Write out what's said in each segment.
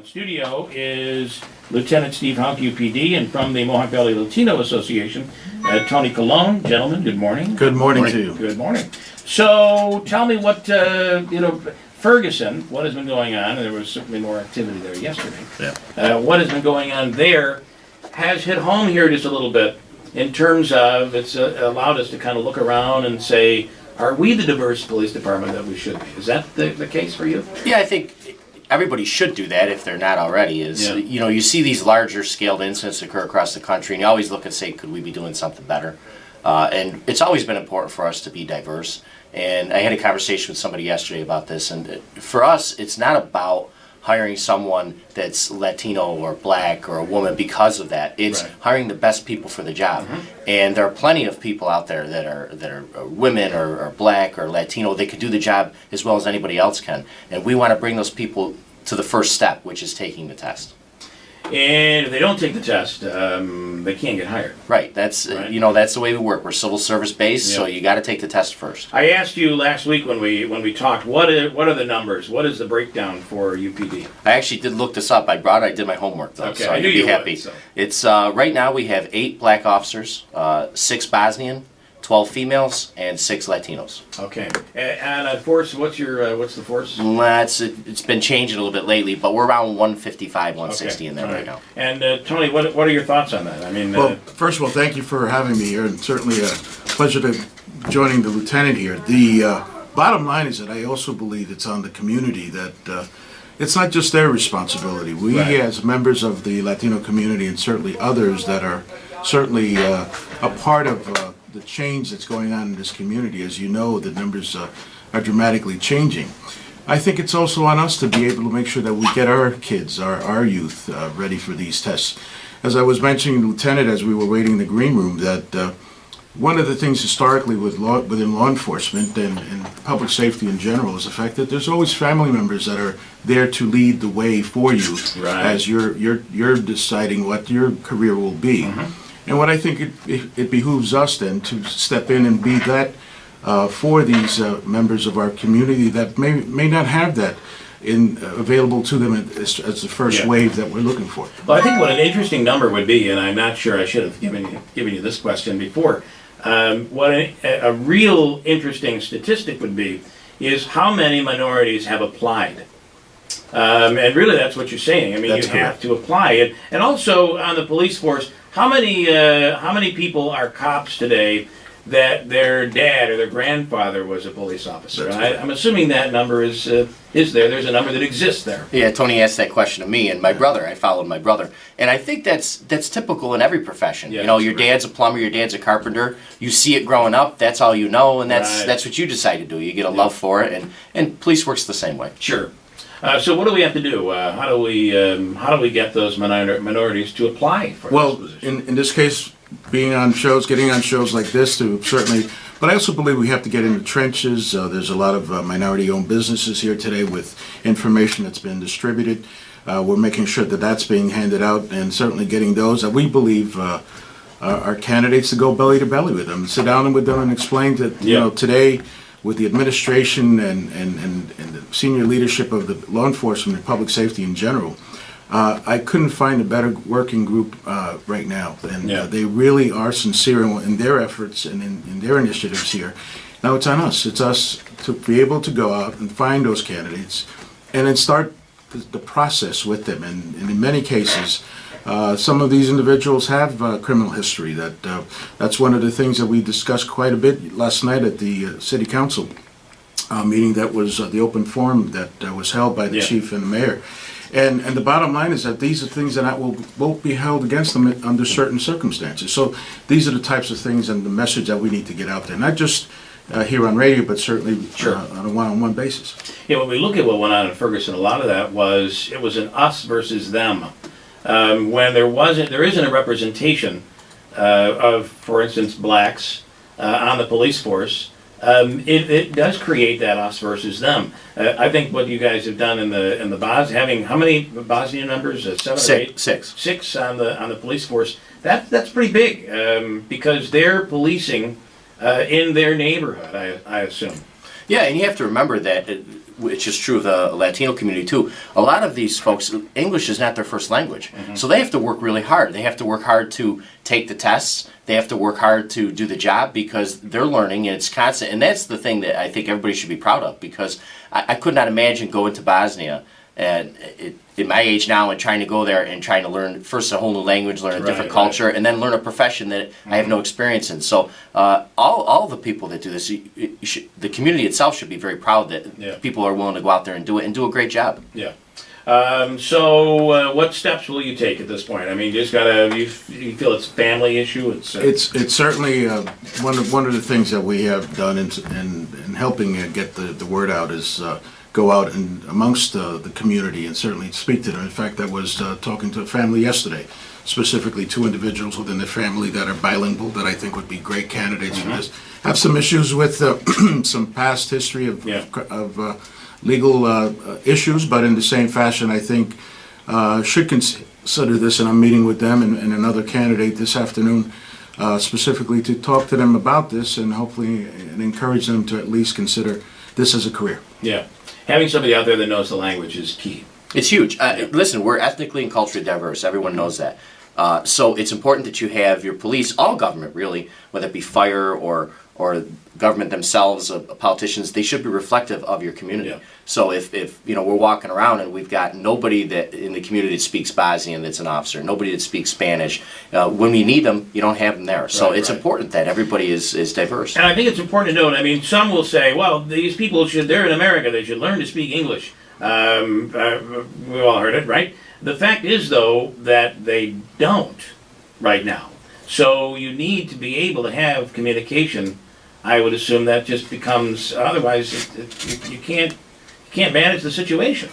In studio is Lieutenant Steve Hauck, UPD, and from the Mohawk Valley Latino Association, Tony Colon. Gentlemen, good morning. Good morning to you. Good morning. So, tell me what, Ferguson, what has been going on, and there was certainly more activity there yesterday. Yeah. What has been going on there has hit home here just a little bit in terms of it's allowed us to kind of look around and say, are we the diverse police department that we should be? Is that the case for you? Yeah, I think everybody should do that if they're not already. You see these larger scaled incidents occur across the country, and you always look and say, could we be doing something better? And it's always been important for us to be diverse. And I had a conversation with somebody yesterday about this, and for us, it's not about hiring someone that's Latino or black or a woman because of that. It's hiring the best people for the job. Mm-hmm. And there are plenty of people out there that are women or black or Latino. They could do the job as well as anybody else can. And we want to bring those people to the first step, which is taking the test. And if they don't take the test, they can't get hired. Right. That's that's the way we work. We're civil service based, so you got to take the test first. I asked you last week when we talked, what are the numbers? What is the breakdown for UPD? I actually did look this up. I did my homework though, okay, so I knew you'd be happy. Would, so. It's right now we have 8 black officers, 6 Bosnian, 12 females, and 6 Latinos. Okay. And force, what's the force? It's been changing a little bit lately, but we're around 155, 160 in there right now. And Tony, what are your thoughts on that? I mean, well, first of all, thank you for having me here, and certainly a pleasure to joining the lieutenant here. The bottom line is that I also believe it's on the community that it's not just their responsibility. We, as members of the Latino community, and certainly others that are certainly a part of the change that's going on in this community. As you know, the numbers are dramatically changing. I think it's also on us to be able to make sure that we get our kids, our youth, ready for these tests. As I was mentioning, Lieutenant, as we were waiting in the green room, that one of the things historically within law enforcement and public safety in general is the fact that there's always family members that are there to lead the way for you as you're deciding what your career will be. Mm-hmm. And what I think it behooves us then to step in and be that for these members of our community that may not have that available to them as the first wave that we're looking for. Well, I think what an interesting number would be, and I'm not sure I should have given you this question before, what a real interesting statistic would be is how many minorities have applied. And really that's what you're saying. I mean, that's have to apply. And also on the police force, how many people are cops today that their dad or their grandfather was a police officer? I'm assuming that number is there. There's a number that exists there. Yeah, Tony asked that question to me and my brother. I followed my brother, and I think that's typical in every profession. Yeah, your dad's a plumber, your dad's a carpenter. You see it growing up. That's all you know, and that's what you decide to do. You get a love for it, and police works the same way. Sure. So what do we have to do? How do we get those minorities to apply for well, this position? in this case, getting on shows like this to certainly, but I also believe we have to get in the trenches. There's a lot of minority-owned businesses here today with information that's been distributed. We're making sure that that's being handed out, and certainly getting those that we believe are candidates to go belly to belly with them, sit down with them and explain that today, with the administration and the senior leadership of the law enforcement and public safety in general, I couldn't find a better working group right now. And they really are sincere in their efforts and in their initiatives here. Now it's on us. It's us to be able to go out and find those candidates and then start the process with them. And in many cases, some of these individuals have criminal history. That's one of the things that we discussed quite a bit last night at the City Council meeting. That was the open forum that was held by the chief and the mayor. And the bottom line is that these are things that won't be held against them under certain circumstances. So these are the types of things and the message that we need to get out there, not just here on radio, but certainly on a one-on-one basis. Yeah, when we look at what went on in Ferguson, a lot of that was an us versus them. When there isn't a representation of, for instance, blacks on the police force, it does create that us versus them. I think what you guys have done in the having how many Bosnian members? 7 or 8? 6. 6 on the police force. That's pretty big because they're policing in their neighborhood. I assume. Yeah, and you have to remember that which is true of the Latino community too, a lot of these folks, English is not their first language. So they have to work really hard. They have to work hard to take the tests. They have to work hard to do the job because they're learning and it's constant. And that's the thing that I think everybody should be proud of, because I could not imagine going to Bosnia and at my age now and trying to go there and trying to learn first a whole new language, learn a different culture, and then learn a profession that I have no experience in. So all the people that do this, the community itself should be very proud that people are willing to go out there and do it and do a great job. Yeah. So what steps will you take at this point? I mean, you just gotta. You feel it's a family issue. It's certainly one of the things that we have done in helping get the word out is go out and amongst the community and certainly speak to them. In fact, I was talking to a family yesterday, specifically 2 individuals within the family that are bilingual that I think would be great candidates for this. Have some issues with some past history of legal issues, but in the same fashion, I think should consider this, and I'm meeting with them and another candidate this afternoon, specifically to talk to them about this and hopefully and encourage them to at least consider this as a career. Yeah. Having somebody out there that knows the language is key. It's huge. Listen, we're ethnically and culturally diverse. Everyone knows that. So it's important that you have your police, all government really, whether it be fire or government themselves, politicians, they should be reflective of your community. Yeah. So if we're walking around and we've got nobody that in the community that speaks Bosnian that's an officer, nobody that speaks Spanish, when we need them, you don't have them there. So it's important that everybody is diverse. And I think it's important to note, I mean, some will say, well, these people they're in America, they should learn to speak English. We all heard it, right? The fact is, though, that they don't right now. So you need to be able to have communication. I would assume that just becomes, otherwise you can't manage the situation.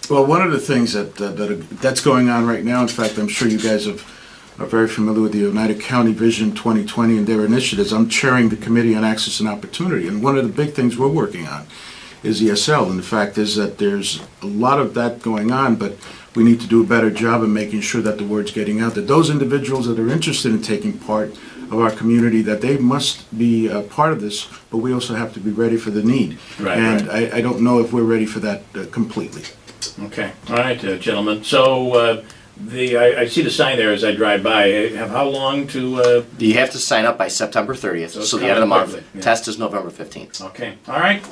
Well, one of the things that's going on right now, in fact, I'm sure you guys are very familiar with the United County Vision 2020 and their initiatives. I'm chairing the Committee on Access and Opportunity, and one of the big things we're working on is ESL. And the fact is that there's a lot of that going on, but we need to do a better job of making sure that the word's getting out, that those individuals that are interested in taking part of our community, that they must be a part of this, but we also have to be ready for the need. I don't know if we're ready for that completely. Okay. All right, gentlemen. So I see the sign there as I drive by. How long to... You have to sign up by September 30th, so the end of the month. Yeah. Test is November 15th. Okay. All right.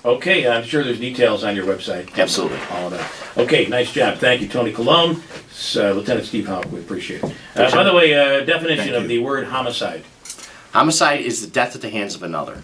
Okay, I'm sure there's details on your website. Absolutely. All of that. Okay, nice job. Thank you, Tony Colon. Lieutenant Steve Hauck, we appreciate it. By the way, definition of the word homicide. Homicide is the death at the hands of another,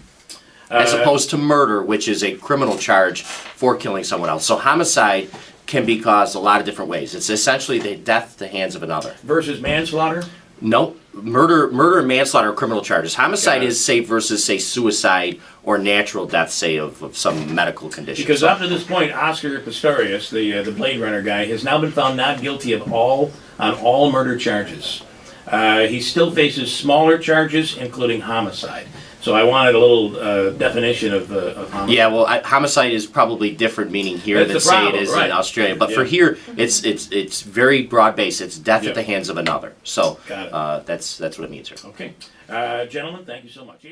as opposed to murder, which is a criminal charge for killing someone else. So homicide can be caused a lot of different ways. It's essentially the death at the hands of another. Versus manslaughter? No. Murder and manslaughter are criminal charges. Homicide is, say, versus, say, suicide or natural death, say, of some medical condition. Because up to this point, Oscar Pistorius, the Blade Runner guy, has now been found not guilty of all murder charges. He still faces smaller charges, including homicide. So I wanted a little definition of homicide. Yeah, well, homicide is probably different meaning here than say it is in Australia. But for here, it's very broad based. It's death at the hands of another. So that's what it means here. Okay, gentlemen, thank you so much.